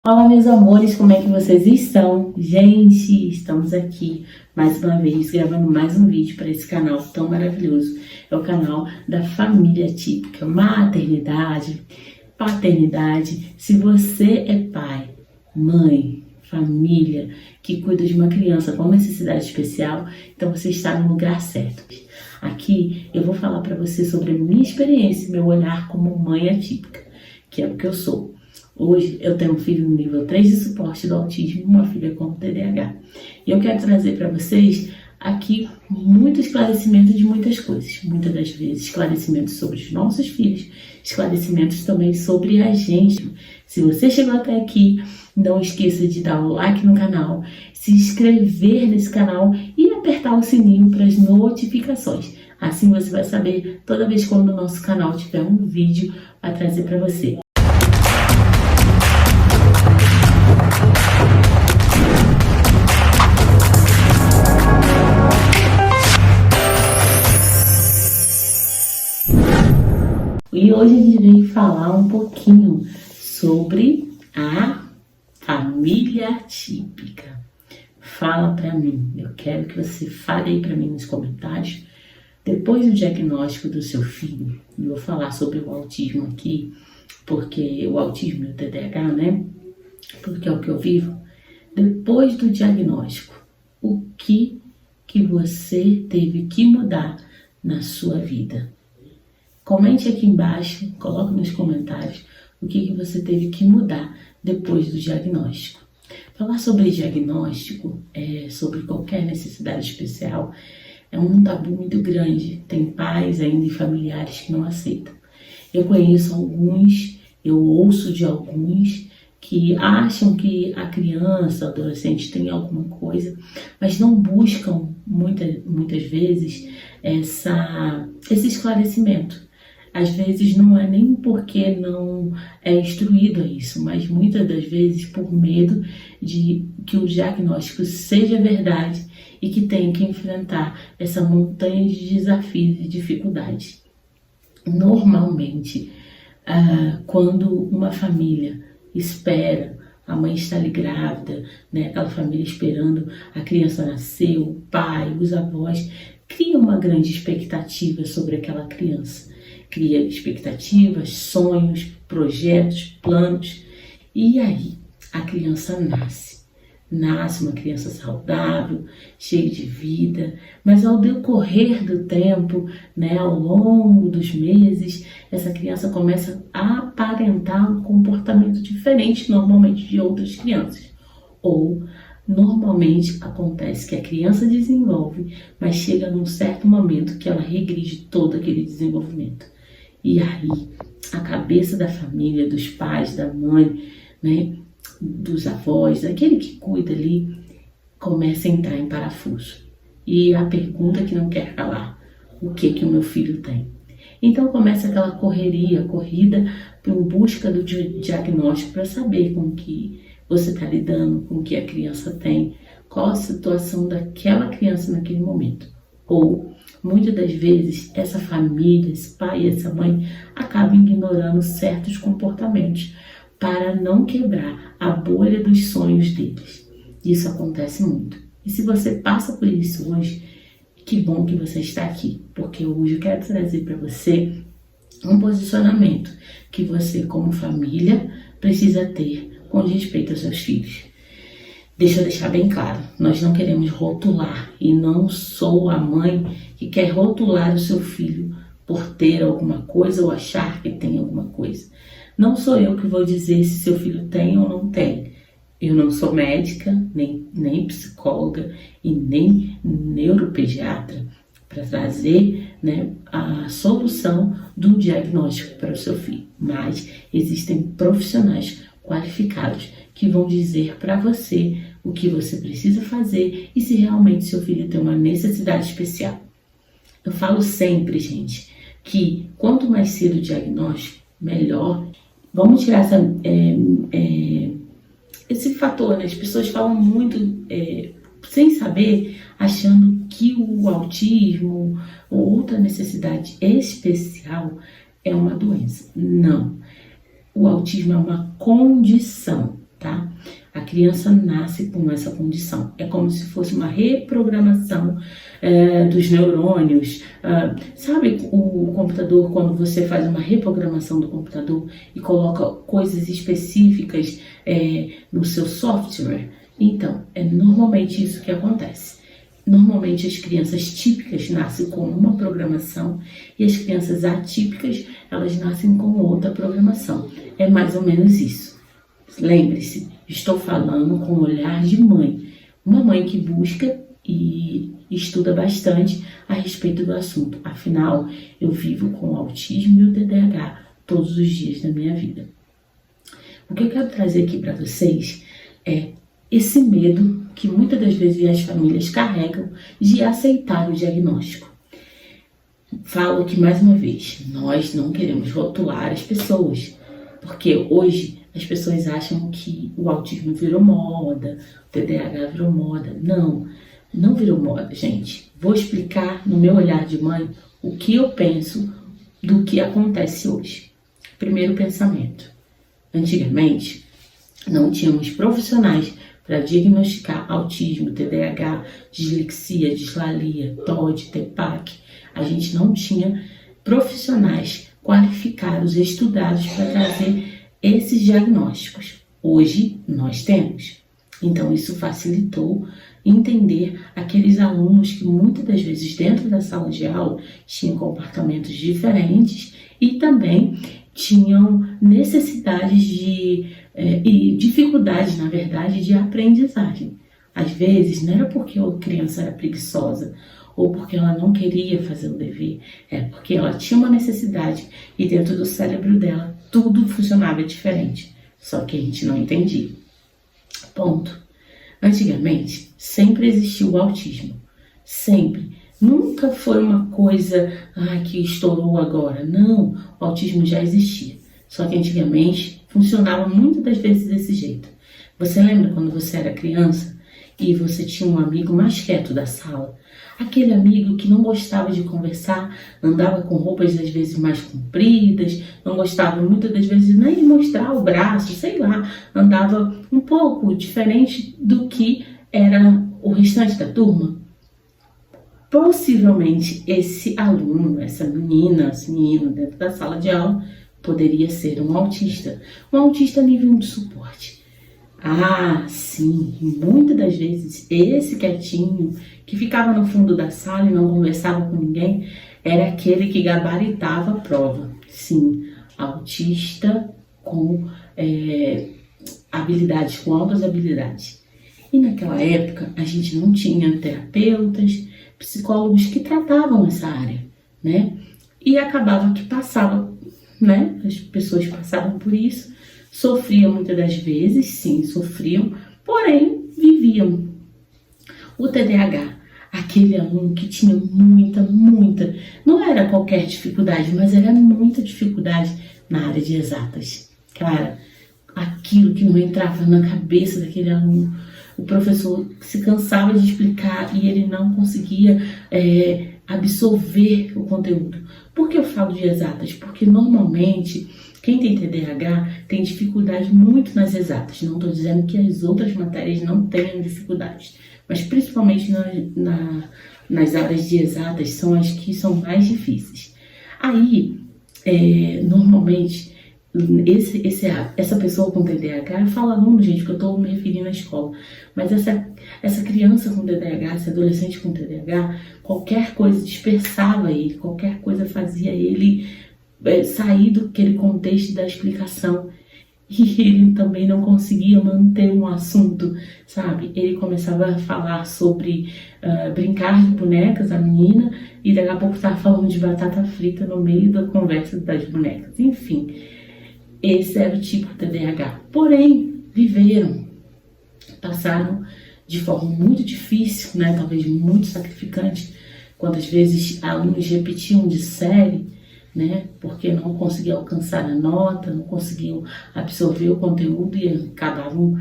Olá, meus amores, como é que vocês estão? Gente, estamos aqui mais uma vez gravando mais um vídeo para esse canal tão maravilhoso. É o canal da família típica, maternidade, paternidade. Se você é pai, mãe, família que cuida de uma criança com necessidade especial, então você está no lugar certo. Aqui eu vou falar para você sobre a minha experiência, meu olhar como mãe atípica, que é o que eu sou. Hoje eu tenho um filho no nível 3 de suporte do autismo e uma filha com TDAH. E eu quero trazer para vocês aqui muito esclarecimento de muitas coisas. Muitas das vezes esclarecimentos sobre os nossos filhos, esclarecimentos também sobre a gente. Se você chegou até aqui, não esqueça de dar o like no canal, se inscrever nesse canal e apertar o sininho para as notificações. Assim você vai saber toda vez quando o nosso canal tiver um vídeo para trazer para você. E hoje a gente veio falar um pouquinho sobre a família típica. Fala pra mim, eu quero que você fale aí pra mim nos comentários. Depois do diagnóstico do seu filho, eu vou falar sobre o autismo aqui, porque o autismo e o TDAH, né? Porque é o que eu vivo. Depois do diagnóstico, o que você teve que mudar na sua vida? Comente aqui embaixo, coloque nos comentários o que você teve que mudar depois do diagnóstico. Falar sobre diagnóstico, sobre qualquer necessidade especial, é um tabu muito grande. Tem pais ainda e familiares que não aceitam. Eu conheço alguns, eu ouço de alguns que acham que a criança, adolescente tem alguma coisa, mas não buscam muitas vezes esse esclarecimento. Às vezes não é nem porque não é instruído a isso, mas muitas das vezes por medo de que o diagnóstico seja verdade e que tenha que enfrentar essa montanha de desafios e dificuldades. Normalmente, quando uma família espera, a mãe está ali grávida, né, aquela família esperando a criança nascer, o pai, os avós, cria uma grande expectativa sobre aquela criança. Cria expectativas, sonhos, projetos, planos. E aí, a criança nasce. Nasce uma criança saudável, cheia de vida, mas ao decorrer do tempo, né, ao longo dos meses, essa criança começa a aparentar um comportamento diferente normalmente de outras crianças. Ou, normalmente, acontece que a criança desenvolve, mas chega num certo momento que ela regride todo aquele desenvolvimento. E aí, a cabeça da família, dos pais, da mãe, né, dos avós, daquele que cuida ali, começa a entrar em parafuso. E a pergunta que não quer calar, o que o meu filho tem? Então começa aquela corrida em busca do diagnóstico para saber com que você está lidando, com o que a criança tem, qual a situação daquela criança naquele momento. Ou, muitas das vezes, essa família, esse pai, essa mãe, acaba ignorando certos comportamentos para não quebrar a bolha dos sonhos deles. Isso acontece muito. E se você passa por isso hoje, que bom que você está aqui, porque hoje eu quero trazer para você um posicionamento que você, como família, precisa ter com respeito aos seus filhos. Deixa eu deixar bem claro, nós não queremos rotular e não sou a mãe que quer rotular o seu filho por ter alguma coisa ou achar que tem alguma coisa. Não sou eu que vou dizer se seu filho tem ou não tem. Eu não sou médica, nem psicóloga e nem neuropediatra para trazer, né, a solução do diagnóstico para o seu filho. Mas existem profissionais qualificados que vão dizer para você o que você precisa fazer e se realmente seu filho tem uma necessidade especial. Eu falo sempre, gente, que quanto mais cedo o diagnóstico, melhor. Vamos tirar esse fator, né? As pessoas falam muito sem saber, achando que o autismo ou outra necessidade especial é uma doença. Não. O autismo é uma condição. tá? A criança nasce com essa condição. É como se fosse uma reprogramação dos neurônios. Sabe o computador, quando você faz uma reprogramação do computador e coloca coisas específicas no seu software? Então, é normalmente isso que acontece. Normalmente as crianças típicas nascem com uma programação e as crianças atípicas, elas nascem com outra programação. É mais ou menos isso. Lembre-se, estou falando com o olhar de mãe. Uma mãe que busca e estuda bastante a respeito do assunto. Afinal, eu vivo com o autismo e o TDAH todos os dias da minha vida. O que eu quero trazer aqui para vocês é esse medo que muitas das vezes as famílias carregam de aceitar o diagnóstico. Falo aqui mais uma vez, nós não queremos rotular as pessoas, porque hoje as pessoas acham que o autismo virou moda, o TDAH virou moda. Não virou moda, gente. Vou explicar no meu olhar de mãe o que eu penso do que acontece hoje. Primeiro pensamento. Antigamente, não tínhamos profissionais para diagnosticar autismo, TDAH, dislexia, dislalia, TOD, TEPAC. A gente não tinha profissionais qualificados, estudados para trazer esses diagnósticos. Hoje nós temos. Então isso facilitou entender aqueles alunos que muitas das vezes dentro da sala de aula tinham comportamentos diferentes e também tinham necessidades e dificuldades, na verdade, de aprendizagem. Às vezes não era porque a criança era preguiçosa ou porque ela não queria fazer o dever, é porque ela tinha uma necessidade e dentro do cérebro dela tudo funcionava diferente, só que a gente não entendia. Ponto. Antigamente, sempre existiu o autismo. Sempre. Nunca foi uma coisa que estourou agora. Não, o autismo já existia. Só que antigamente funcionava muitas das vezes desse jeito. Você lembra quando você era criança e você tinha um amigo mais quieto da sala? Aquele amigo que não gostava de conversar, andava com roupas às vezes mais compridas, não gostava muitas das vezes nem de mostrar o braço, sei lá, andava um pouco diferente do que era o restante da turma. Possivelmente esse aluno, essa menina, esse menino dentro da sala de aula poderia ser um autista nível 1 de suporte. Sim, muitas das vezes esse quietinho que ficava no fundo da sala e não conversava com ninguém era aquele que gabaritava a prova. Sim, autista com habilidades, com altas habilidades. E naquela época a gente não tinha terapeutas, psicólogos que tratavam essa área, né? E acabava que passava, né? As pessoas passavam por isso, sofriam muitas das vezes, sim, sofriam, porém viviam. O TDAH, aquele aluno que tinha muita, não era qualquer dificuldade, mas era muita dificuldade na área de exatas. Cara, aquilo que não entrava na cabeça daquele aluno, o professor se cansava de explicar e ele não conseguia absorver o conteúdo. Por que eu falo de exatas? Porque normalmente quem tem TDAH tem dificuldade muito nas exatas. Não estou dizendo que as outras matérias não tenham dificuldades, mas principalmente nas áreas de exatas são as que são mais difíceis. Aí, normalmente, essa pessoa com TDAH, eu falo aluno, gente, que eu estou me referindo à escola, mas essa criança com TDAH, esse adolescente com TDAH, qualquer coisa dispersava ele, qualquer coisa fazia ele sair daquele contexto da explicação. E ele também não conseguia manter um assunto, sabe? Ele começava a falar sobre brincar de bonecas, a menina, e daqui a pouco estava falando de batata frita no meio da conversa das bonecas. Enfim, esse era o tipo de TDAH. Porém, passaram de forma muito difícil, né? Talvez muito sacrificante. Quantas vezes alunos repetiam de série, né? Porque não conseguiam alcançar a nota, não conseguiam absorver o conteúdo e acabavam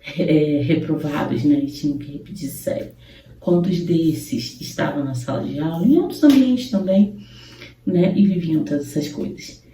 reprovados, né? E tinham que repetir série. Quantos desses estavam na sala de aula, em outros ambientes também, né? E viviam todas essas coisas.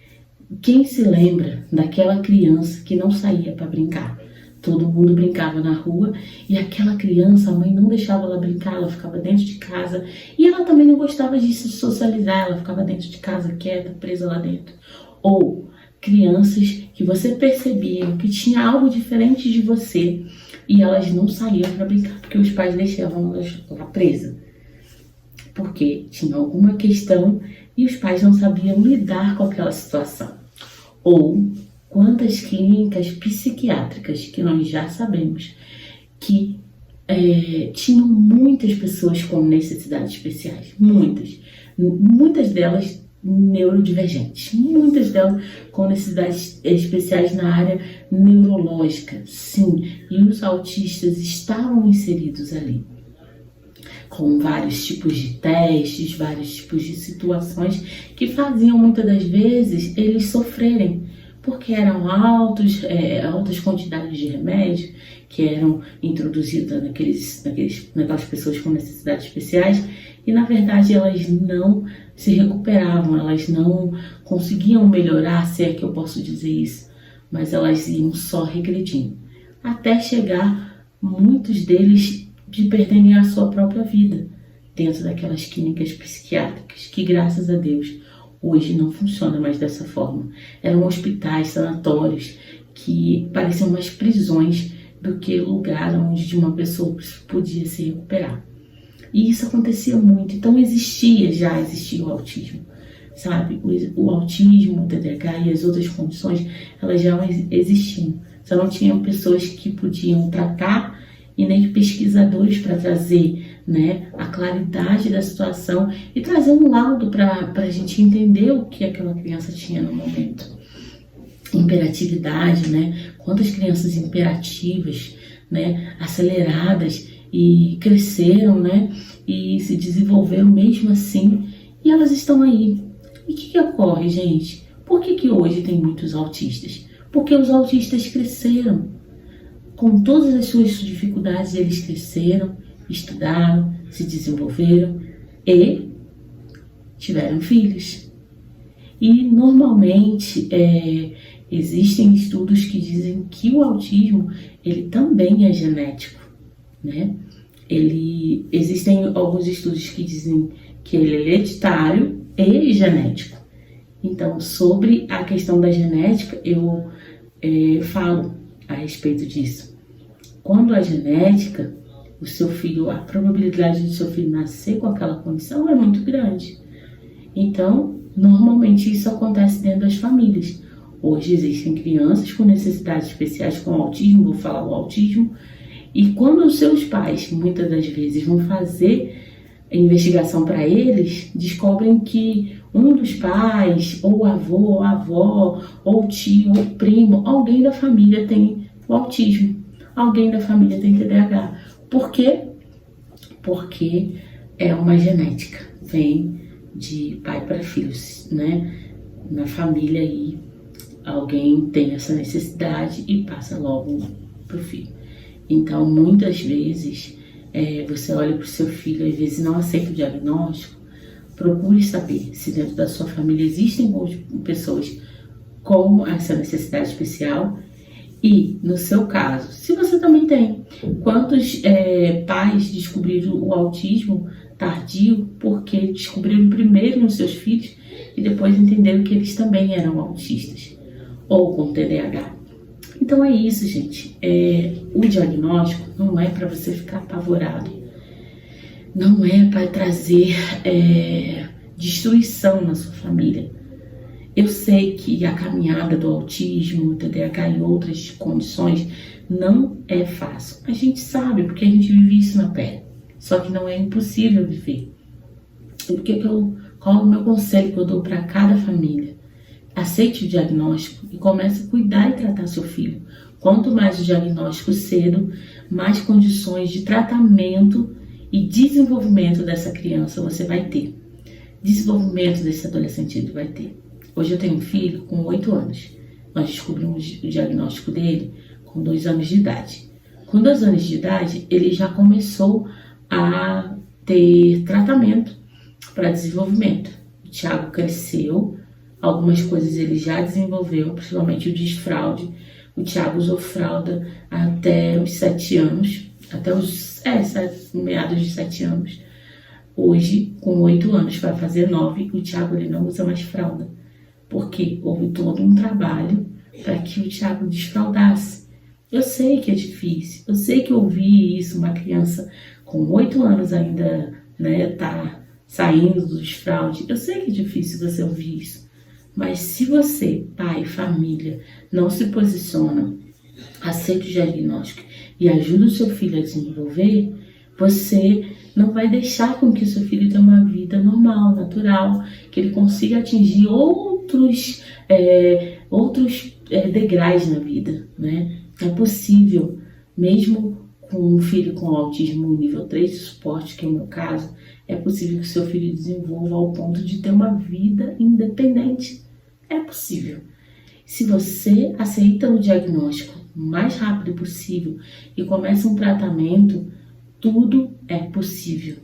Quem se lembra daquela criança que não saía para brincar? Todo mundo brincava na rua e aquela criança, a mãe não deixava ela brincar, ela ficava dentro de casa. E ela também não gostava de se socializar, ela ficava dentro de casa quieta, presa lá dentro. Ou crianças que você percebia que tinha algo diferente de você e elas não saíam para brincar porque os pais deixavam elas lá presas. Porque tinha alguma questão e os pais não sabiam lidar com aquela situação. Ou quantas clínicas psiquiátricas que nós já sabemos que tinham muitas pessoas com necessidades especiais, muitas delas neurodivergentes, muitas delas com necessidades especiais na área neurológica, sim, e os autistas estavam inseridos ali, com vários tipos de testes, vários tipos de situações que faziam muitas das vezes eles sofrerem, porque eram altas quantidades de remédio que eram introduzidas naquelas pessoas com necessidades especiais e, na verdade, elas não se recuperavam, elas não conseguiam melhorar, se é que eu posso dizer isso, mas elas iam só regredindo, até chegar, muitos deles, de perderem a sua própria vida dentro daquelas clínicas psiquiátricas, que, graças a Deus, hoje não funciona mais dessa forma. Eram hospitais, sanatórios, que pareciam mais prisões do que lugar onde uma pessoa podia se recuperar. E isso acontecia muito. Então já existia o autismo, sabe? O autismo, o TDAH e as outras condições, elas já existiam. Só não tinham pessoas que podiam tratar e nem pesquisadores para trazer, né, a claridade da situação e trazer um laudo para a gente entender o que aquela criança tinha no momento. Imperatividade, né? Quantas crianças imperativas, né, aceleradas e cresceram, né, e se desenvolveram mesmo assim, e elas estão aí. E o que ocorre, gente? Por que hoje tem muitos autistas? Porque os autistas cresceram. Com todas as suas dificuldades, eles cresceram, estudaram, se desenvolveram e tiveram filhos. E normalmente existem estudos que dizem que o autismo ele também é genético, né? Existem alguns estudos que dizem que ele é hereditário e genético. Então, sobre a questão da genética, eu falo a respeito disso. Quando a genética, a probabilidade do seu filho nascer com aquela condição é muito grande. Então, normalmente isso acontece dentro das famílias. Hoje existem crianças com necessidades especiais com autismo, vou falar o autismo, e quando os seus pais, muitas das vezes, vão fazer a investigação para eles, descobrem que um dos pais, ou avô, ou avó, ou tio, ou primo, alguém da família tem o autismo, alguém da família tem TDAH. Por quê? Porque é uma genética, vem de pai para filhos, né? Na família aí alguém tem essa necessidade e passa logo pro filho. Então, muitas vezes, você olha para o seu filho, às vezes não aceita o diagnóstico, procure saber se dentro da sua família existem pessoas com essa necessidade especial e, no seu caso, se você também tem. Quantos pais descobriram o autismo tardio porque descobriram primeiro nos seus filhos e depois entenderam que eles também eram autistas ou com TDAH. Então é isso, gente. O diagnóstico não é para você ficar apavorado, não é para trazer destruição na sua família. Eu sei que a caminhada do autismo, TDAH e outras condições não é fácil. A gente sabe, porque a gente vive isso na pele. Só que não é impossível viver. E qual é o meu conselho que eu dou para cada família? Aceite o diagnóstico e comece a cuidar e tratar seu filho. Quanto mais o diagnóstico cedo, mais condições de tratamento e desenvolvimento dessa criança você vai ter. Desenvolvimento desse adolescente ele vai ter. Hoje eu tenho um filho com 8 anos. Nós descobrimos o diagnóstico dele com 2 anos de idade. Com 2 anos de idade, ele já começou a ter tratamento para desenvolvimento. O Thiago cresceu, algumas coisas ele já desenvolveu, principalmente o desfraude, O Thiago usou fralda até os 7 anos, meados de 7 anos. Hoje, com 8 anos, vai fazer 9, o Thiago ele não usa mais fralda. Porque houve todo um trabalho para que o Thiago desfraldasse. Eu sei que é difícil, eu sei que ouvir isso, uma criança com 8 anos ainda, né, tá saindo dos fraudes, eu sei que é difícil você ouvir isso. Mas se você, pai, família, não se posiciona, aceita o diagnóstico e ajuda o seu filho a desenvolver, você não vai deixar com que o seu filho tenha uma vida normal, natural, que ele consiga atingir outros degraus na vida, né? É possível, mesmo com um filho com autismo nível 3 de suporte, que é o meu caso, é possível que o seu filho desenvolva ao ponto de ter uma vida independente. É possível. Se você aceita o diagnóstico o mais rápido possível e começa um tratamento, tudo é possível.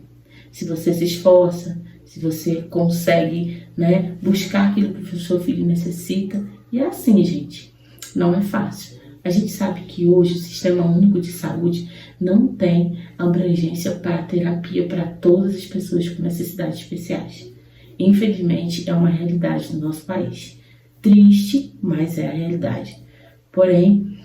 Se você se esforça, se você consegue, né, buscar aquilo que o seu filho necessita. E é assim, gente, não é fácil. A gente sabe que hoje o Sistema Único de Saúde não tem abrangência para terapia para todas as pessoas com necessidades especiais. Infelizmente, é uma realidade no nosso país. Triste, mas é a realidade. Porém,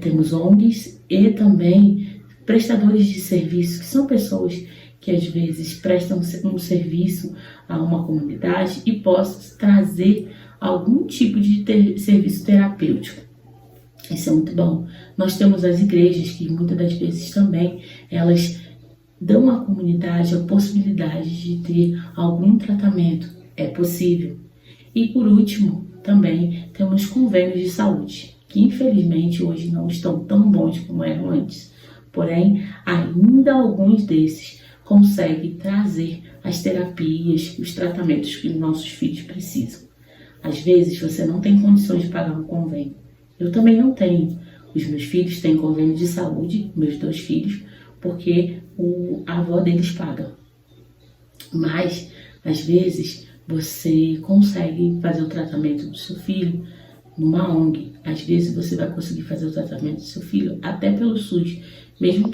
temos ONGs e também prestadores de serviço, que são pessoas que às vezes prestam um serviço a uma comunidade e possam trazer algum tipo de serviço terapêutico. Isso é muito bom. Nós temos as igrejas que muitas das vezes também elas dão à comunidade a possibilidade de ter algum tratamento. É possível. E por último, também temos convênios de saúde, que infelizmente hoje não estão tão bons como eram antes. Porém, ainda alguns desses conseguem trazer as terapias, os tratamentos que nossos filhos precisam. Às vezes você não tem condições de pagar um convênio. Eu também não tenho. Os meus filhos têm convênio de saúde, meus 2 filhos, porque a avó deles paga. Mas, às vezes, você consegue fazer o tratamento do seu filho numa ONG. Às vezes você vai conseguir fazer o tratamento do seu filho até pelo SUS, mesmo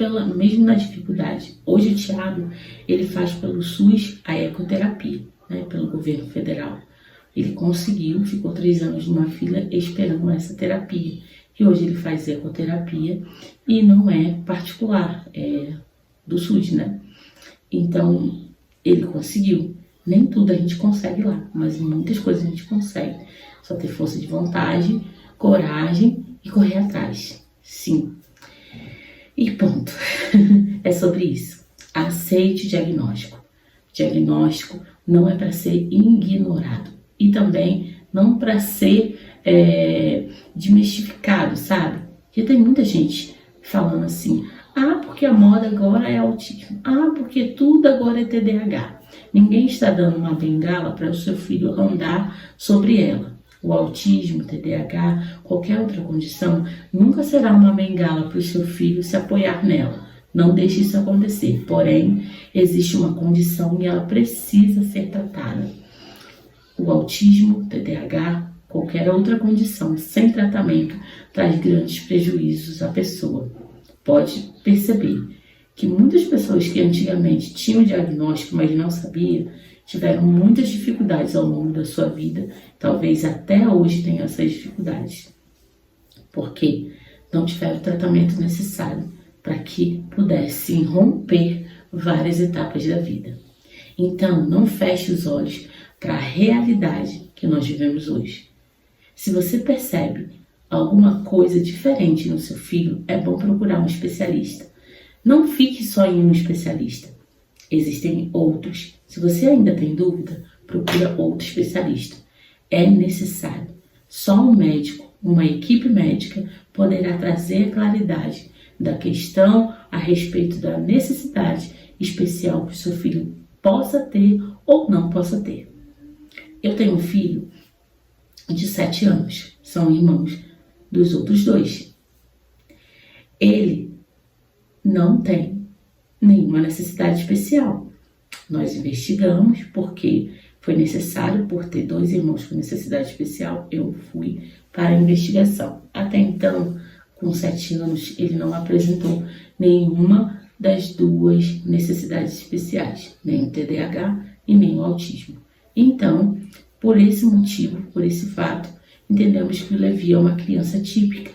na dificuldade. Hoje o Thiago, ele faz pelo SUS a ecoterapia, né, pelo governo federal. Ele conseguiu, ficou 3 anos numa fila esperando essa terapia. E hoje ele faz ecoterapia e não é particular, é do SUS, né? Então, ele conseguiu. Nem tudo a gente consegue lá, mas muitas coisas a gente consegue. Só ter força de vontade, coragem e correr atrás. Sim. E ponto. É sobre isso. Aceite o diagnóstico. Diagnóstico não é para ser ignorado. E também não para ser desmistificado, sabe? Porque tem muita gente falando assim, porque a moda agora é autismo, porque tudo agora é TDAH. Ninguém está dando uma bengala para o seu filho andar sobre ela. O autismo, o TDAH, qualquer outra condição, nunca será uma bengala para o seu filho se apoiar nela. Não deixe isso acontecer. Porém, existe uma condição e ela precisa ser tratada. O autismo, o TDAH, qualquer outra condição sem tratamento traz grandes prejuízos à pessoa. Pode perceber que muitas pessoas que antigamente tinham diagnóstico, mas não sabiam, tiveram muitas dificuldades ao longo da sua vida, talvez até hoje tenham essas dificuldades, porque não tiveram o tratamento necessário para que pudessem romper várias etapas da vida. Então, não feche os olhos para a realidade que nós vivemos hoje. Se você percebe alguma coisa diferente no seu filho, é bom procurar um especialista. Não fique só em um especialista. Existem outros. Se você ainda tem dúvida, procura outro especialista. É necessário. Só um médico, uma equipe médica, poderá trazer a claridade da questão a respeito da necessidade especial que o seu filho possa ter ou não possa ter. Eu tenho um filho de 7 anos, são irmãos dos outros 2. Ele não tem nenhuma necessidade especial. Nós investigamos porque foi necessário, por ter 2 irmãos com necessidade especial, eu fui para a investigação. Até então, com 7 anos, ele não apresentou nenhuma das 2 necessidades especiais, nem o TDAH e nem o autismo. Então, por esse motivo, por esse fato, entendemos que o Levi é uma criança típica,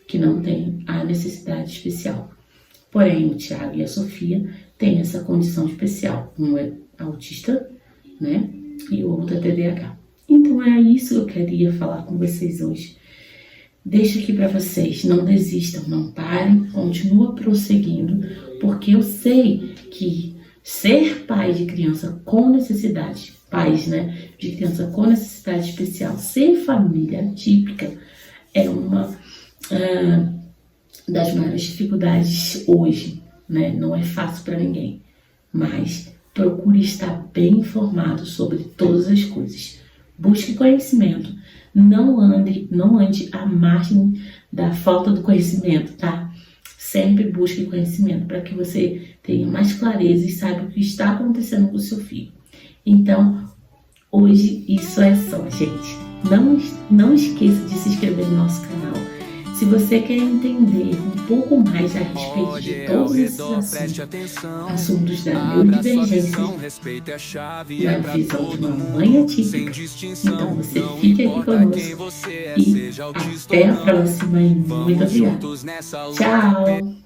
que não tem a necessidade especial. Porém, o Thiago e a Sofia têm essa condição especial. Um é autista, né? E o outro é TDAH. Então, é isso que eu queria falar com vocês hoje. Deixo aqui para vocês, não desistam, não parem, continua prosseguindo, porque eu sei que ser pai de criança com necessidade, pais, né, de criança com necessidade especial, ser família típica é uma das maiores dificuldades hoje, né? Não é fácil para ninguém, mas procure estar bem informado sobre todas as coisas. Busque conhecimento, não ande à margem da falta do conhecimento, tá? Sempre busque conhecimento para que você tenha mais clareza e saiba o que está acontecendo com o seu filho. Então, hoje isso é só, gente. Não esqueça de se inscrever no nosso canal. Se você quer entender um pouco mais a respeito de todos esses assuntos da neurodivergência na visão de uma mãe atípica, então você fique aqui conosco e até a próxima e muito obrigada. Tchau!